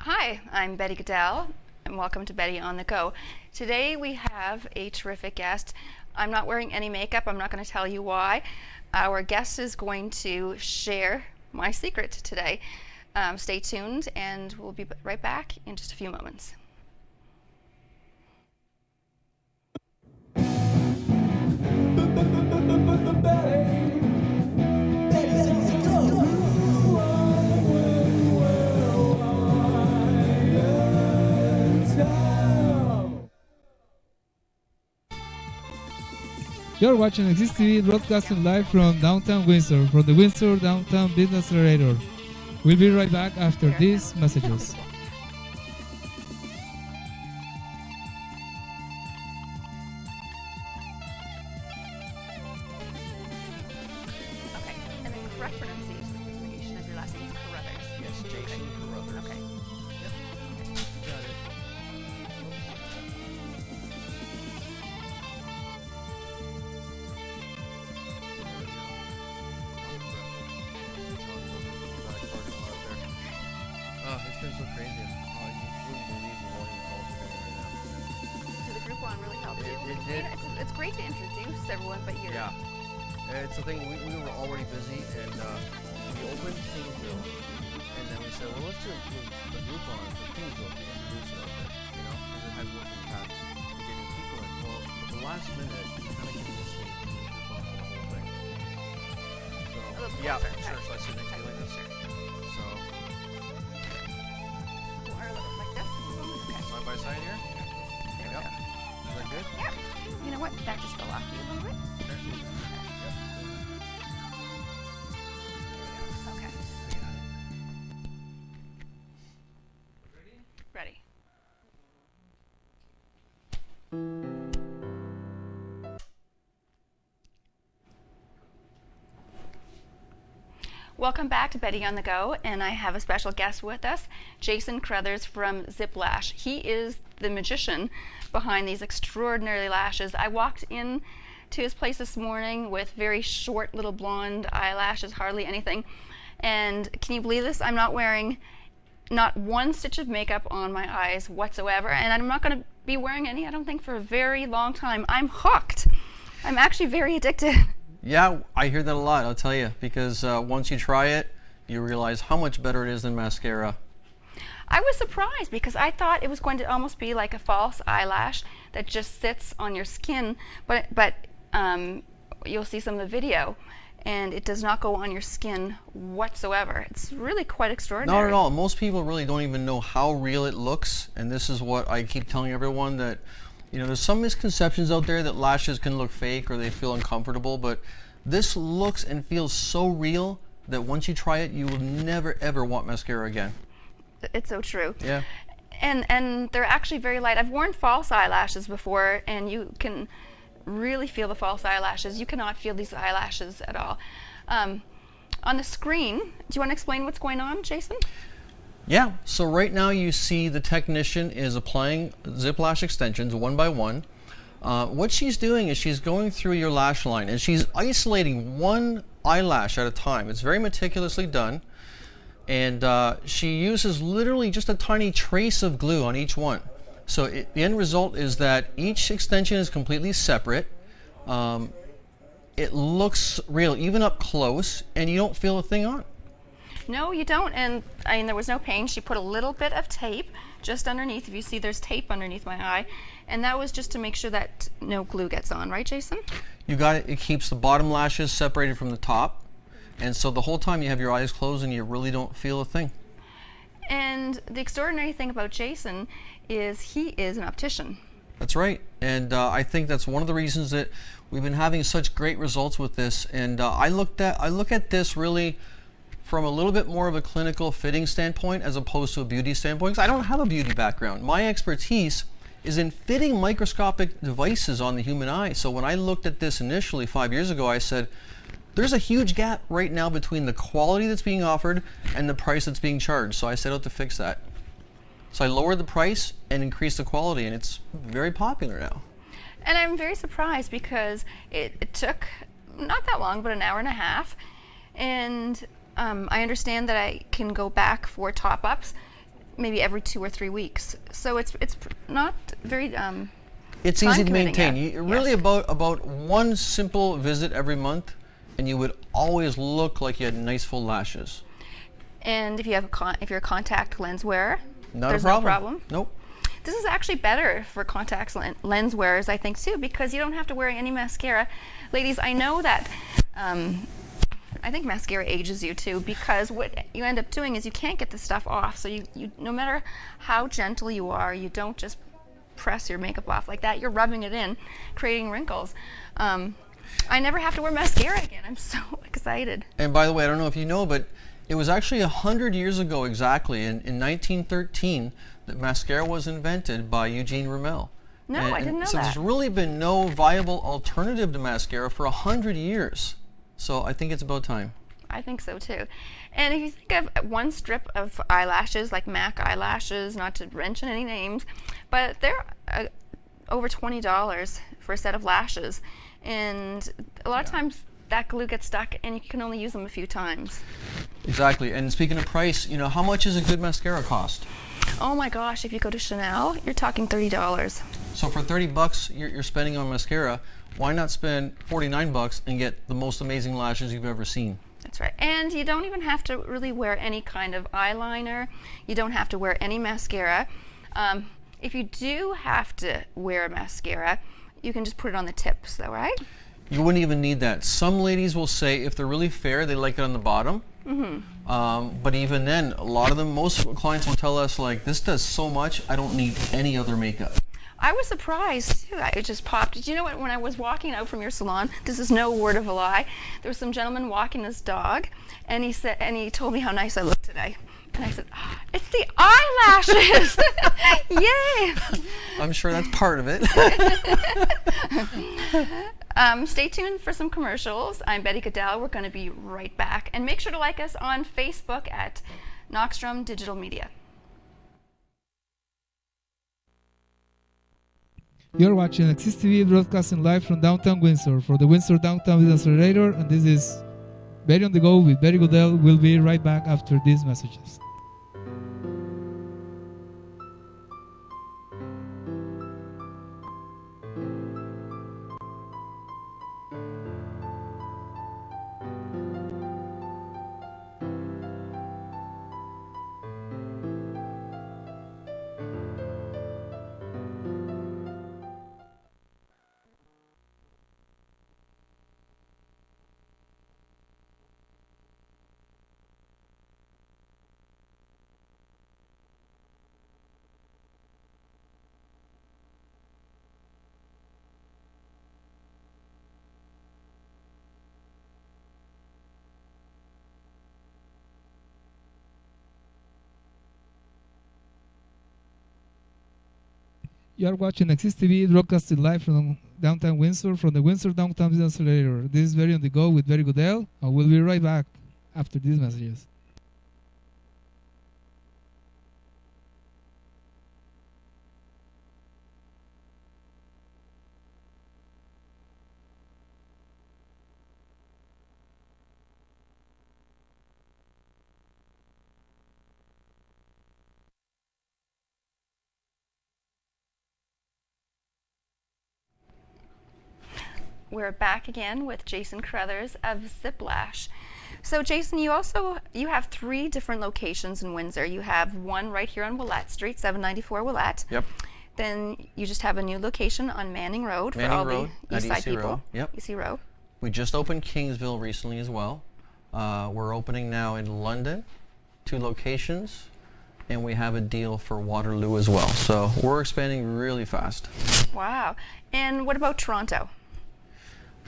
Hi, I'm Betty Gudel, and welcome to Betty on the Go. Today we have a terrific guest. I'm not wearing any makeup. I'm not going to tell you why. Our guest is going to share my secret today. Stay tuned, and we'll be right back in just a few moments. You're watching Exist TV broadcasting live from downtown Windsor, from the Windsor Downtown Business Accelerator. We'll be right back after these messages. Okay, and the correct pronunciation of your last name is Carruthers. Yes, Jason Carruthers. Okay. Yep. Got it. It's been so crazy. You wouldn't believe the volume of calls we're getting right now. So the Groupon really helped you. It did. It's great to introduce everyone, but you're... Yeah. It's the thing, we were already busy, and we opened Kingsville, and then we said, well, let's do the Groupon for Kingsville to introduce it out there, because it has worked in the past. We're getting people in. Well, at the last minute, we kind of came to see the Groupon for the whole thing. So, yeah, closer. sure. So I sit next to you like this. Sure. So, Or like this? Okay. side by side here. There we Yep. go. Is that good? Yeah. You know what? That just fell off you a little bit. Okay. Okay. Ready. Welcome back to Betty on the Go, and I have a special guest with us, Jason Carruthers from Zip Lash. He is the magician behind these extraordinary lashes. I walked in to his place this morning with very short little blonde eyelashes, hardly anything. And can you believe this? I'm not wearing not one stitch of makeup on my eyes whatsoever, and I'm not going to be wearing any, I don't think, for a very long time. I'm hooked. I'm actually very addicted. Yeah, I hear that a lot, I'll tell you, because once you try it, you realize how much better it is than mascara. I was surprised because I thought it was going to almost be like a false eyelash that just sits on your skin, but you'll see some of the video, and it does not go on your skin whatsoever. It's really quite extraordinary. Not at all. Most people really don't even know how real it looks, and this is what I keep telling everyone, that there's some misconceptions out there that lashes can look fake or they feel uncomfortable, but this looks and feels so real that once you try it, you will never ever want mascara again. It's so true. Yeah. And they're actually very light. I've worn false eyelashes before, and you can really feel the false eyelashes. You cannot feel these eyelashes at all. On the screen, do you want to explain what's going on, Jason? Yeah, so right now you see the technician is applying Zip Lash extensions one by one. What she's doing is she's going through your lash line, and she's isolating one eyelash at a time. It's very meticulously done, and she uses literally just a tiny trace of glue on each one. So the end result is that each extension is completely separate. It looks real, even up close, and you don't feel a thing on. No, you don't, and I mean, there was no pain. She put a little bit of tape just underneath. If you see, there's tape underneath my eye, and that was just to make sure that no glue gets on, right, Jason? You got it. It keeps the bottom lashes separated from the top, and so the whole time you have your eyes closed and you really don't feel a thing. And the extraordinary thing about Jason is he is an optician. That's right, and I think that's one of the reasons that we've been having such great results with this. And I look at this really from a little bit more of a clinical fitting standpoint as opposed to a beauty standpoint, because I don't have a beauty background. My expertise is in fitting microscopic devices on the human eye. So when I looked at this initially 5 years ago, I said, there's a huge gap right now between the quality that's being offered and the price that's being charged. So I set out to fix that. So I lowered the price and increased the quality, and it's very popular now. And I'm very surprised because it took not that long, but an hour and a half. And I understand that I can go back for top-ups. maybe every 2 or 3 weeks. So it's not very it's easy to maintain. Yeah. You really about one simple visit every month, and you would always look like you had nice full lashes. And if you have if you're a contact lens wearer, There's no problem. Nope. This is actually better for contact lens wearers, I think, too, because you don't have to wear any mascara. Ladies, I know that I think mascara ages you too, because what you end up doing is you can't get the stuff off. So you no matter how gentle you are, you don't just press your makeup off like that. You're rubbing it in, creating wrinkles. I never have to wear mascara again. I'm so excited. And by the way, I don't know if you know, but it was actually 100 years ago exactly, in 1913, that mascara was invented by Eugene Rommel. No, I didn't know so that. There's really been no viable alternative to mascara for 100 years. So I think it's about time. I think so too. And if you think of one strip of eyelashes, like MAC eyelashes, not to mention any names, but they're over $20 for a set of lashes. And a lot of times that glue gets stuck and you can only use them a few times. Exactly. And speaking of price, you know, how much does a good mascara cost? Oh my gosh, if you go to Chanel, you're talking $30. So for 30 bucks you're spending on mascara, why not spend 49 bucks and get the most amazing lashes you've ever seen? That's right. And you don't even have to really wear any kind of eyeliner. You don't have to wear any mascara. If you do have to wear a mascara, you can just put it on the tips though, right? You wouldn't even need that. Some ladies will say if they're really fair, they like it on the bottom. But even then, a lot of them, most clients will tell us, like, this does so much, I don't need any other makeup. I was surprised too. It just popped. Did you know what? When I was walking out from your salon, this is no word of a lie, there was some gentleman walking his dog, and he told me how nice I looked today. And I said, oh, it's the eyelashes! Yay! I'm sure that's part of it. Stay tuned for some commercials. I'm Betty Gudel. We're going to be right back. And make sure to like us on Facebook at Knockstrom Digital Media. You're watching Axis TV broadcasting live from downtown Windsor for the Windsor Downtown Business Accelerator, and this is Betty on the Go with Betty Gudel. We'll be right back after these messages. You are watching Axis TV broadcasting live from downtown Windsor for the Windsor Downtown Business Accelerator. This is Betty on the Go with Betty Gudel, and we'll be right back after these messages. We're back again with Jason Carruthers of Zipp Lash. So Jason, you have 3 different locations in Windsor. You have one right here on Willette Street, 794 Willette. Yep. Then you just have a new location on Manning Road for all the East Side people. Yep. EC Row. We just opened Kingsville recently as well. We're opening now in London, 2 locations, and we have a deal for Waterloo as well. So we're expanding really fast. Wow. And what about Toronto?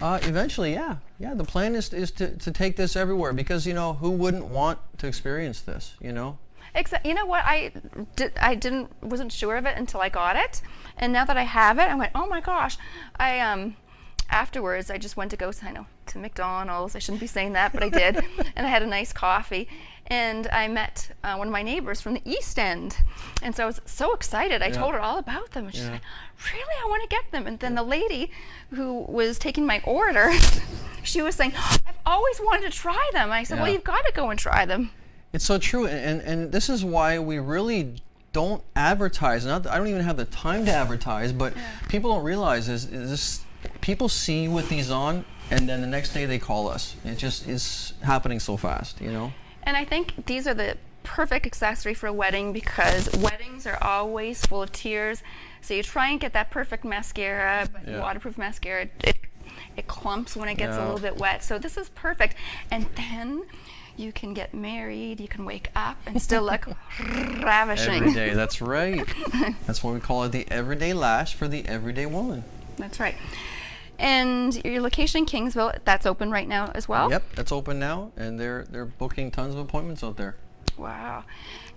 Eventually, yeah. The plan is to take this everywhere, because, you know, who wouldn't want to experience this, you know? You know what? I wasn't sure of it until I got it, and now that I have it, I went, oh my gosh! Afterwards, I just went to go to McDonald's. I shouldn't be saying that, but I did, and I had a nice coffee, and I met one of my neighbors from the East End, and so I was so excited. I told her all about them, and she's like, really, I want to get them. And then the lady who was taking my order, she was saying, I've always wanted to try them. I said, well, you've got to go and try them. It's so true, and this is why we really don't advertise. Not that I don't even have the time to advertise, but people don't realize is this. People see you with these on, and then the next day they call us. It just is happening so fast, you know. And I think these are the perfect accessory for a wedding, because weddings are always full of tears. So you try and get that perfect mascara, but waterproof mascara, it clumps when it gets a little bit wet. So this is perfect. And then you can get married, you can wake up and still look ravishing. Every day, that's right. That's why we call it the everyday lash for the everyday woman. That's right. And your location in Kingsville, that's open right now as well? Yep, that's open now, and they're booking tons of appointments out there. Wow.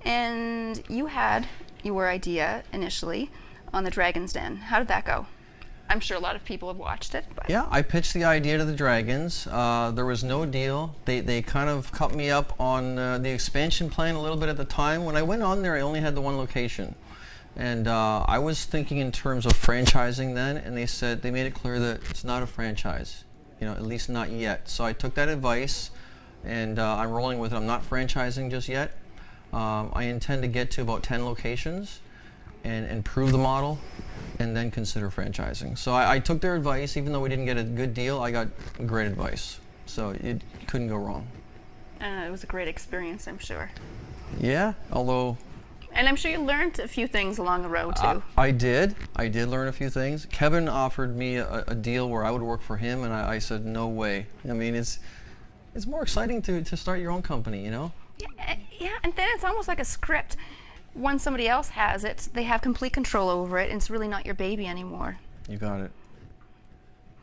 And you had your idea initially on the Dragon's Den. How did that go? I'm sure a lot of people have watched it. But Yeah, I pitched the idea to the Dragons. There was no deal. They kind of cut me up on the expansion plan a little bit at the time. When I went on there, I only had the one location. And I was thinking in terms of franchising then, and they made it clear that it's not a franchise, you know, at least not yet. So I took that advice, and I'm rolling with it. I'm not franchising just yet. I intend to get to about 10 locations and prove the model, and then consider franchising. So I took their advice. Even though we didn't get a good deal, I got great advice. So it couldn't go wrong. it was a great experience, I'm sure. Yeah, although... And I'm sure you learned a few things along the road too. I did learn a few things. Kevin offered me a deal where I would work for him, and I said no way. I mean, it's more exciting to start your own company, you know? Yeah, and then it's almost like a script. Once somebody else has it, they have complete control over it, and it's really not your baby anymore. You got it.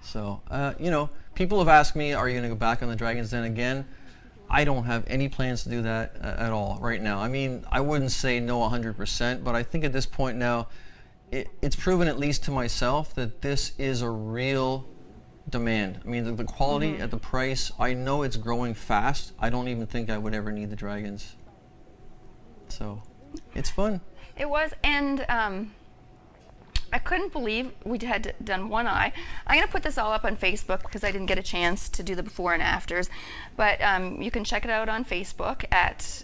So, you know, people have asked me, are you going to go back on the Dragon's Den again? I don't have any plans to do that at all right now. I mean, I wouldn't say no 100%, but I think at this point now, it's proven at least to myself that this is a real demand. I mean, the quality at the price, I know it's growing fast. I don't even think I would ever need the Dragons. So, it's fun. It was, and I couldn't believe we had done one eye. I'm going to put this all up on Facebook because I didn't get a chance to do the before and afters. But you can check it out on Facebook at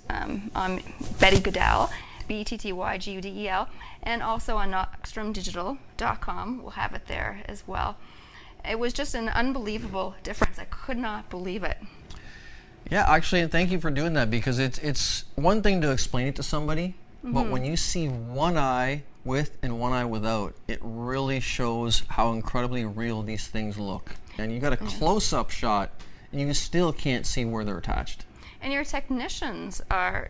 Betty Gudel, BettyGudel, and also on NockstromDigital.com. We'll have it there as well. It was just an unbelievable difference. I could not believe it. Yeah, actually, and thank you for doing that, because it's one thing to explain it to somebody, but when you see one eye with and one eye without, it really shows how incredibly real these things look. And you got a close-up shot, and you still can't see where they're attached. And your technicians are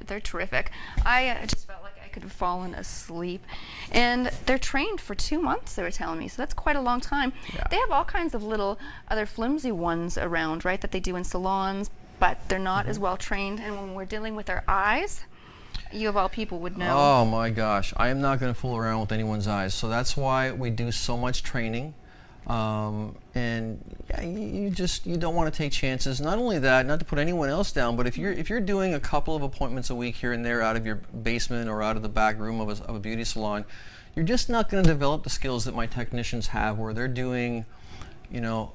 they're terrific. I just felt like I could have fallen asleep. And they're trained for 2 months, they were telling me, so that's quite a long time. Yeah. They have all kinds of little other flimsy ones around, right, that they do in salons, but they're not as well trained. And when we're dealing with our eyes, you of all people would know. Oh my gosh, I am not going to fool around with anyone's eyes. So that's why we do so much training. And you don't want to take chances. Not only that, not to put anyone else down, but if you're doing a couple of appointments a week here and there out of your basement or out of the back room of a beauty salon, you're just not going to develop the skills that my technicians have, where they're doing, you know,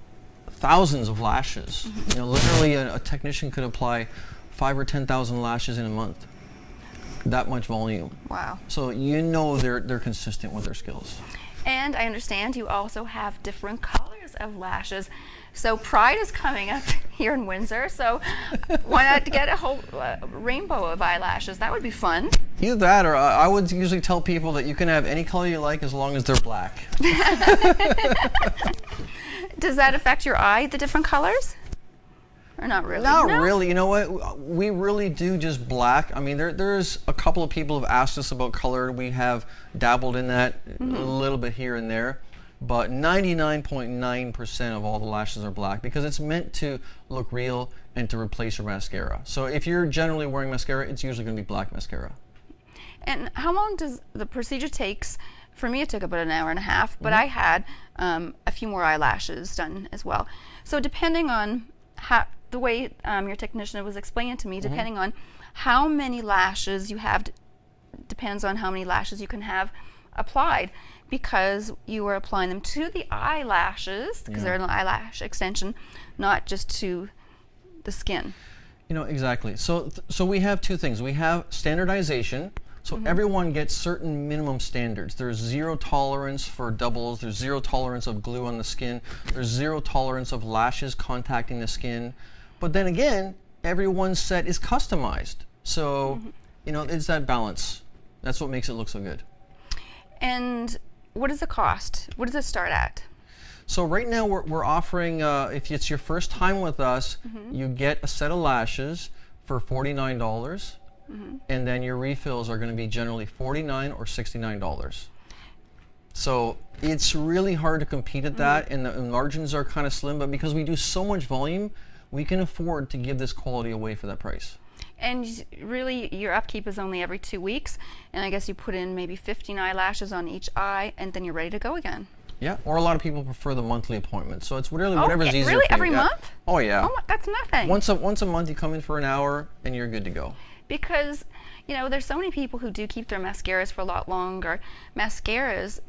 thousands of lashes. You know, literally a technician could apply 5,000 or 10,000 lashes in a month. That much volume. Wow. So you know they're consistent with their skills. And I understand you also have different colors of lashes. So Pride is coming up here in Windsor, so why not get a whole rainbow of eyelashes? That would be fun. Either that, or I would usually tell people that you can have any color you like as long as they're black. Does that affect your eye, the different colors? Or not really? Not really. You know what? We really do just black. I mean, there's a couple of people have asked us about color. We have dabbled in that a little bit here and there. But 99.9% of all the lashes are black, because it's meant to look real and to replace your mascara. So if you're generally wearing mascara, it's usually going to be black mascara. And how long does the procedure takes? For me, it took about an hour and a half, but I had a few more eyelashes done as well. So depending on the way your technician was explaining to me, depending on how many lashes you have, depends on how many lashes you can have applied, because you are applying them to the eyelashes, because they're an eyelash extension, not just to the skin. You know, exactly. So we have two things. We have standardization. So everyone gets certain minimum standards. There's 0 tolerance for doubles. There's 0 tolerance of glue on the skin. There's 0 tolerance of lashes contacting the skin. But then again, everyone's set is customized. So, you know, it's that balance. That's what makes it look so good. And what is the cost? What does it start at? So right now we're offering, if it's your first time with us, you get a set of lashes for $49, and then your refills are going to be generally $49 or $69. So it's really hard to compete at that, and the margins are kind of slim, but because we do so much volume, we can afford to give this quality away for that price. And really, your upkeep is only every 2 weeks, and I guess you put in maybe 15 eyelashes on each eye, and then you're ready to go again. Yeah, or a lot of people prefer the monthly appointment. So it's really whatever's easier really? for you. Every month? Oh yeah. Oh, that's nothing. Once a month you come in for an hour and you're good to go. Because, you know, there's so many people who do keep their mascaras for a lot longer. Mascaras,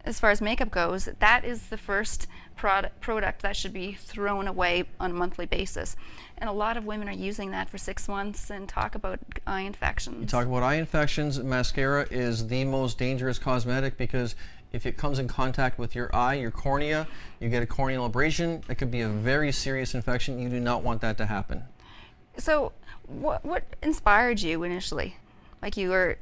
as far as makeup goes, that is the first product that should be thrown away on a monthly basis. And a lot of women are using that for 6 months and talk about eye infections. You talk about eye infections, mascara is the most dangerous cosmetic because if it comes in contact with your eye, your cornea, you get a corneal abrasion. It could be a very serious infection. You do not want that to happen. So what inspired you initially? Like, you were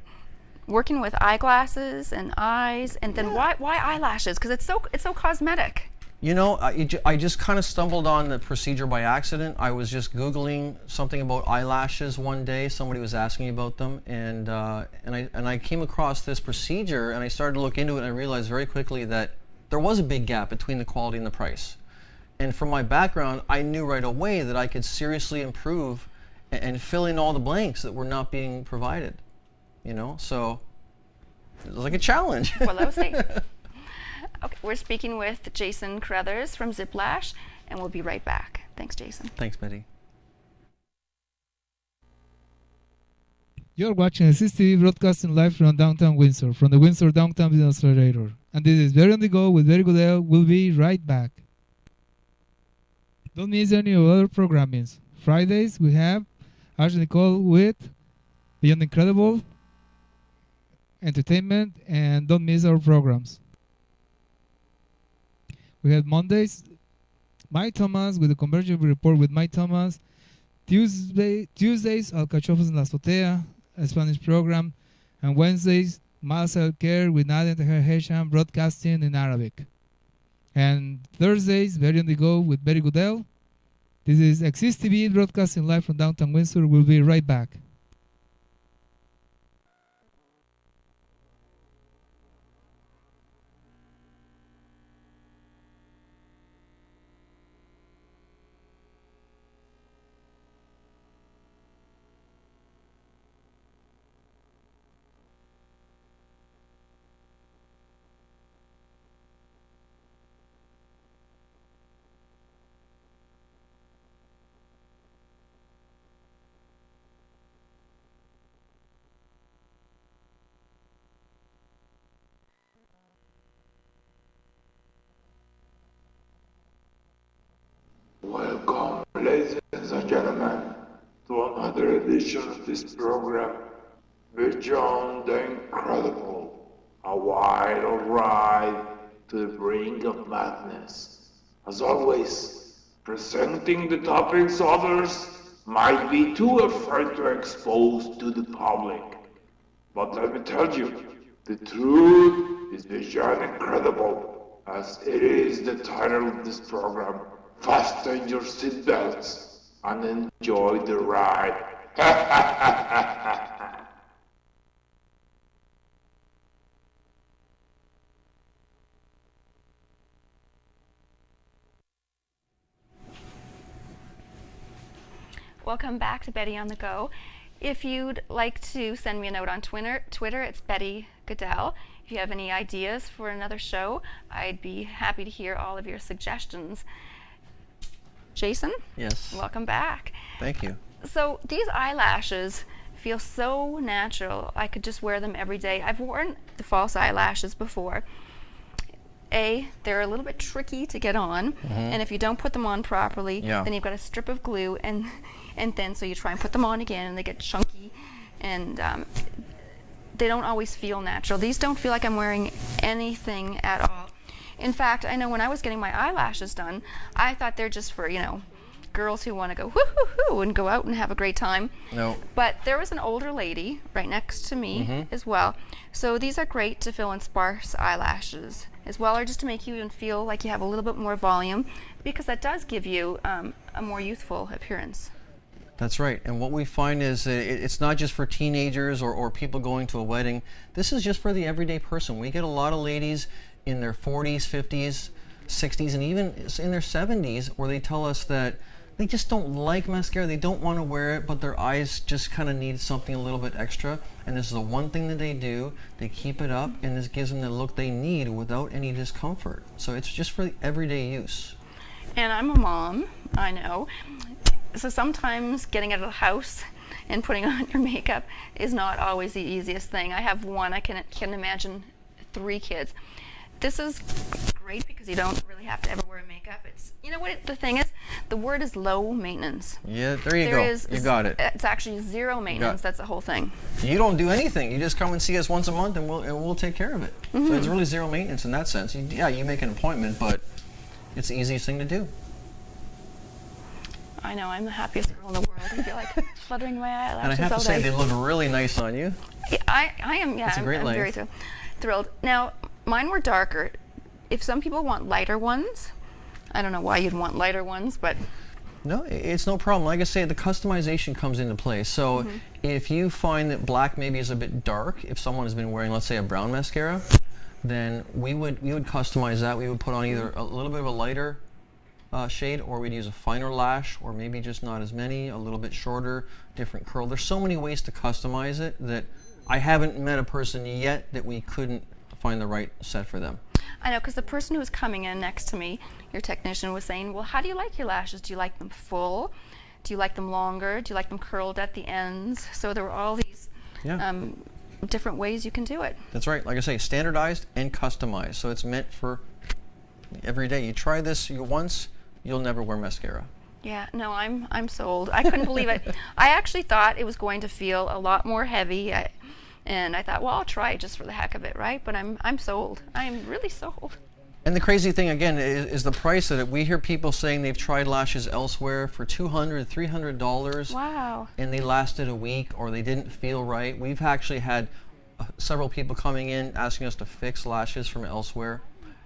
working with eyeglasses and eyes, and then why eyelashes? Because it's so cosmetic. You know, I just kind of stumbled on the procedure by accident. I was just Googling something about eyelashes one day. Somebody was asking about them, and I came across this procedure, and I started to look into it, and I realized very quickly that there was a big gap between the quality and the price. And from my background, I knew right away that I could seriously improve and fill in all the blanks that were not being provided. You know, so it was like a challenge. Well, I was saying. Okay, we're speaking with Jason Carruthers from Zipp Lash, and we'll be right back. Thanks, Jason. Thanks, Betty. You're watching SSTV broadcasting live from downtown Windsor, from the Windsor Downtown Business Accelerator. And this is Very on the Go with Very Gudel. We'll be right back. Don't miss any of our other programmings. Fridays, we have Ash Nicole with Beyond Incredible Entertainment, and don't miss our programs. We have Mondays, Mike Thomas with the Conversion Report with Mike Thomas. Tuesdays, Alcachofas en la Azotea, a Spanish program. And Wednesdays, Masal Care with Nadia Tahir Hesham, broadcasting in Arabic. And Thursdays, Very on the Go with Betty Gudel. This is Exist TV broadcasting live from downtown Windsor. We'll be right back. Welcome, ladies and gentlemen, to another edition of this program, Beyond the Incredible, a wild ride to the brink of madness. As always, presenting the topics others might be too afraid to expose to the public. But let me tell you, the truth is beyond incredible, as it is the title of this program. Fasten your seatbelts and enjoy the ride. Welcome back to Betty on the Go. If you'd like to send me a note on Twitter, it's Betty Gudel. If you have any ideas for another show, I'd be happy to hear all of your suggestions. Jason? Yes. Welcome back. Thank you. So these eyelashes feel so natural. I could just wear them every day. I've worn the false eyelashes before. they're a little bit tricky to get on, and if you don't put them on properly, then you've got a strip of glue, and then so you try and put them on again, and they get chunky, and they don't always feel natural. These don't feel like I'm wearing anything at all. In fact, I know when I was getting my eyelashes done, I thought they're just for, girls who want to go whoo-hoo-hoo and go out and have a great time. No. But there was an older lady right next to me as well. So these are great to fill in sparse eyelashes as well, or just to make you even feel like you have a little bit more volume, because that does give you a more youthful appearance. That's right. And what we find is it's not just for teenagers or people going to a wedding. This is just for the everyday person. We get a lot of ladies in their 40s, 50s, 60s, and even in their 70s where they tell us that they just don't like mascara. They don't want to wear it, but their eyes just kind of need something a little bit extra. And this is the one thing that they do. They keep it up, and this gives them the look they need without any discomfort. So it's just for the everyday use. And I'm a mom, I know. So sometimes getting out of the house and putting on your makeup is not always the easiest thing. I have one. I can imagine 3 kids. This is great because you don't really have to ever wear makeup. It's, what the thing is, the word is low maintenance. Yeah, there you go. You got it. It's actually 0 maintenance. That's the whole thing. You don't do anything. You just come and see us once a month, and we'll take care of it. So it's really 0 maintenance in that sense. You make an appointment, but it's the easiest thing to do. I know, I'm the happiest girl in the world. I feel like fluttering my eyelashes. And I have to say, they look really nice on you. Yeah, I am. Yeah, I'm very thrilled. Now, mine were darker. If some people want lighter ones, I don't know why you'd want lighter ones, but no, it's no problem. Like I say, the customization comes into play. So if you find that black maybe is a bit dark, if someone has been wearing, let's say, a brown mascara, then we would customize that. We would put on either a little bit of a lighter shade, or we'd use a finer lash, or maybe just not as many, a little bit shorter, different curl. There's so many ways to customize it that I haven't met a person yet that we couldn't find the right set for them. I know, because the person who was coming in next to me, your technician, was saying, well, how do you like your lashes? Do you like them full? Do you like them longer? Do you like them curled at the ends? So there were all these different ways you can do it. That's right. Like I say, standardized and customized. So it's meant for every day. You try this once, you'll never wear mascara. Yeah, no, I'm sold. I couldn't believe it. I actually thought it was going to feel a lot more heavy, and I thought, well, I'll try it just for the heck of it, right? But I'm sold. I am really sold. And the crazy thing again is the price of it. We hear people saying they've tried lashes elsewhere for $200, $300. Wow. And they lasted a week, or they didn't feel right. We've actually had several people coming in asking us to fix lashes from elsewhere,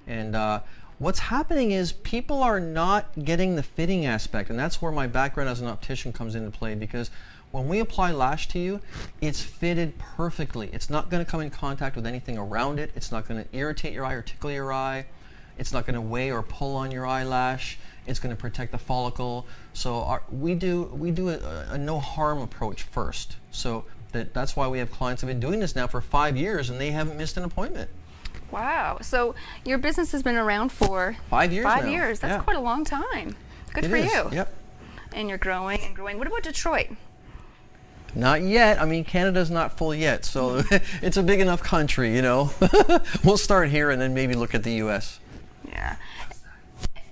and what's happening is people are not getting the fitting aspect, and that's where my background as an optician comes into play, because when we apply lash to you, it's fitted perfectly. It's not going to come in contact with anything around it. It's not going to irritate your eye or tickle your eye. It's not going to weigh or pull on your eyelash. It's going to protect the follicle. So we do a no harm approach first. So that's why we have clients who have been doing this now for 5 years, and they haven't missed an appointment. Wow. So your business has been around for 5 years now. 5 years. That's quite a long time. Good for you. Yep. And you're growing and growing. What about Detroit? Not yet. I mean, Canada's not full yet, so it's a big enough country, We'll start here and then maybe look at the U.S. Yeah.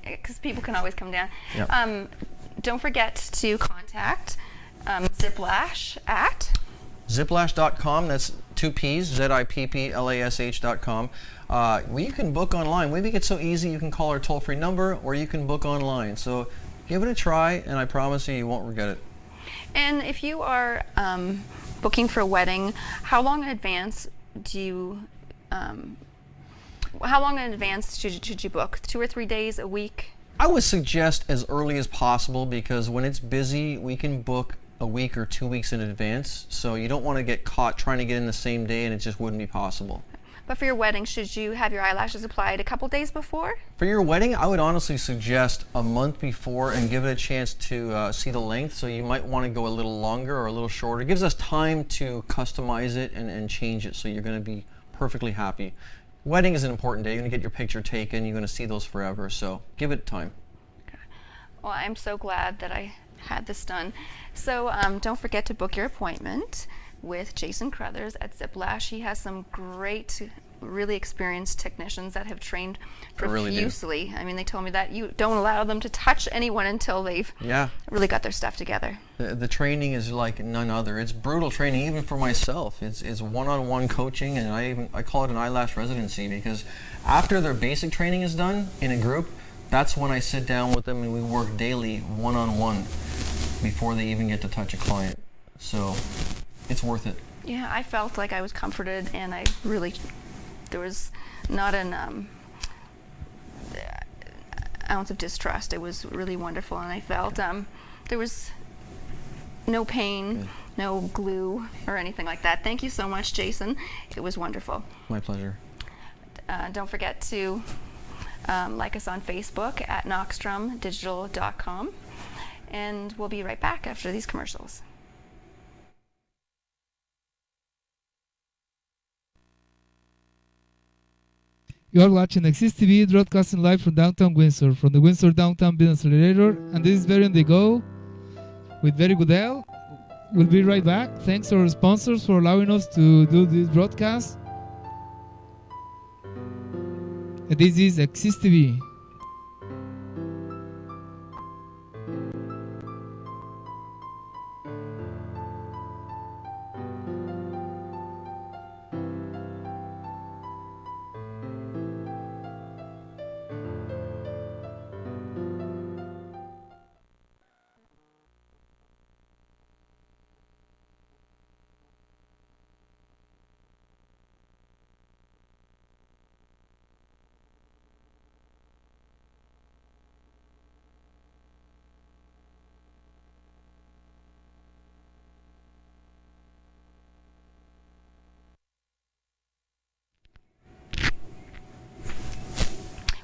Because people can always come down. Yep. Don't forget to contact Zip Lash at ziplash.com. That's 2 P's, ZIPPLASH.com. You can book online. We make it so easy. You can call our toll-free number, or you can book online. So give it a try, and I promise you won't regret it. And if you are booking for a wedding, how long in advance do you? How long in advance should you book? 2 or 3 days, a week? I would suggest as early as possible, because when it's busy, we can book a week or 2 weeks in advance. So you don't want to get caught trying to get in the same day, and it just wouldn't be possible. But for your wedding, should you have your eyelashes applied a couple days before? For your wedding, I would honestly suggest a month before and give it a chance to see the length. So you might want to go a little longer or a little shorter. It gives us time to customize it and change it, so you're going to be perfectly happy. Wedding is an important day. You're going to get your picture taken. You're going to see those forever. So give it time. Okay. Well, I'm so glad that I had this done. So don't forget to book your appointment with Jason Carruthers at Zip Lash. He has some great really experienced technicians that have trained They really do. profusely. I mean, they told me that you don't allow them to touch anyone until they've Yeah. really got their stuff together. The training is like none other. It's brutal training, even for myself. It's one-on-one coaching, and I call it an eyelash residency, because after their basic training is done in a group, that's when I sit down with them and we work daily one-on-one before they even get to touch a client. So it's worth it. Yeah, I felt like I was comforted, and there was not an ounce of distrust. It was really wonderful, and I felt there was no pain, Good. no glue or anything like that. Thank you so much, Jason. It was wonderful. My pleasure. Don't forget to like us on Facebook at knoxstromdigital.com, and we'll be right back after these commercials. You are watching Exist TV, broadcasting live from downtown Windsor, from the Windsor Downtown Business Accelerator, and this is Very on the Go with Very Gudel. We'll be right back. Thanks to our sponsors for allowing us to do this broadcast. And this is Exist TV.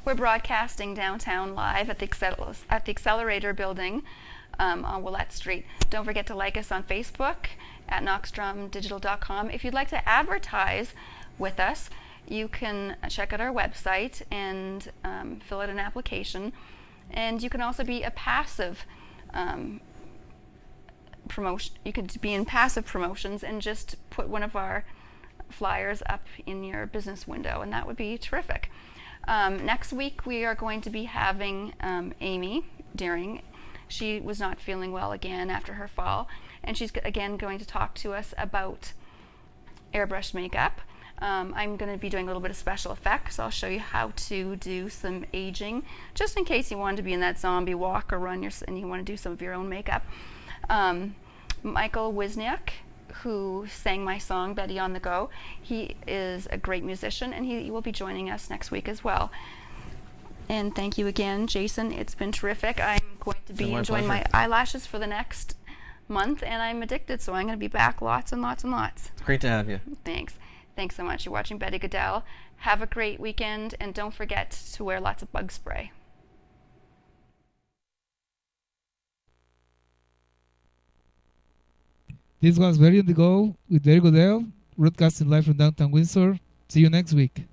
We're broadcasting downtown live at the Accelerator building on Willette Street. Don't forget to like us on Facebook at knoxstromdigital.com. If you'd like to advertise with us, you can check out our website and fill out an application. And you can also be a passive promotion. You could be in passive promotions and just put one of our flyers up in your business window, and that would be terrific. Next week we are going to be having Amy Deering. She was not feeling well again after her fall, and she's again going to talk to us about airbrush makeup. I'm going to be doing a little bit of special effects. I'll show you how to do some aging, just in case you want to be in that zombie walk or run and you want to do some of your own makeup. Michael Wisniak, who sang my song Betty on the Go, he is a great musician, and he will be joining us next week as well. And thank you again, Jason. It's been terrific. I'm going to be enjoying my eyelashes for the next month, and I'm addicted, so I'm going to be back lots and lots and lots. It's great to have you. Thanks. Thanks so much. You're watching Betty Gudel. Have a great weekend, and don't forget to wear lots of bug spray. This was Very on the Go with Very Gudel, broadcasting live from downtown Windsor. See you next week.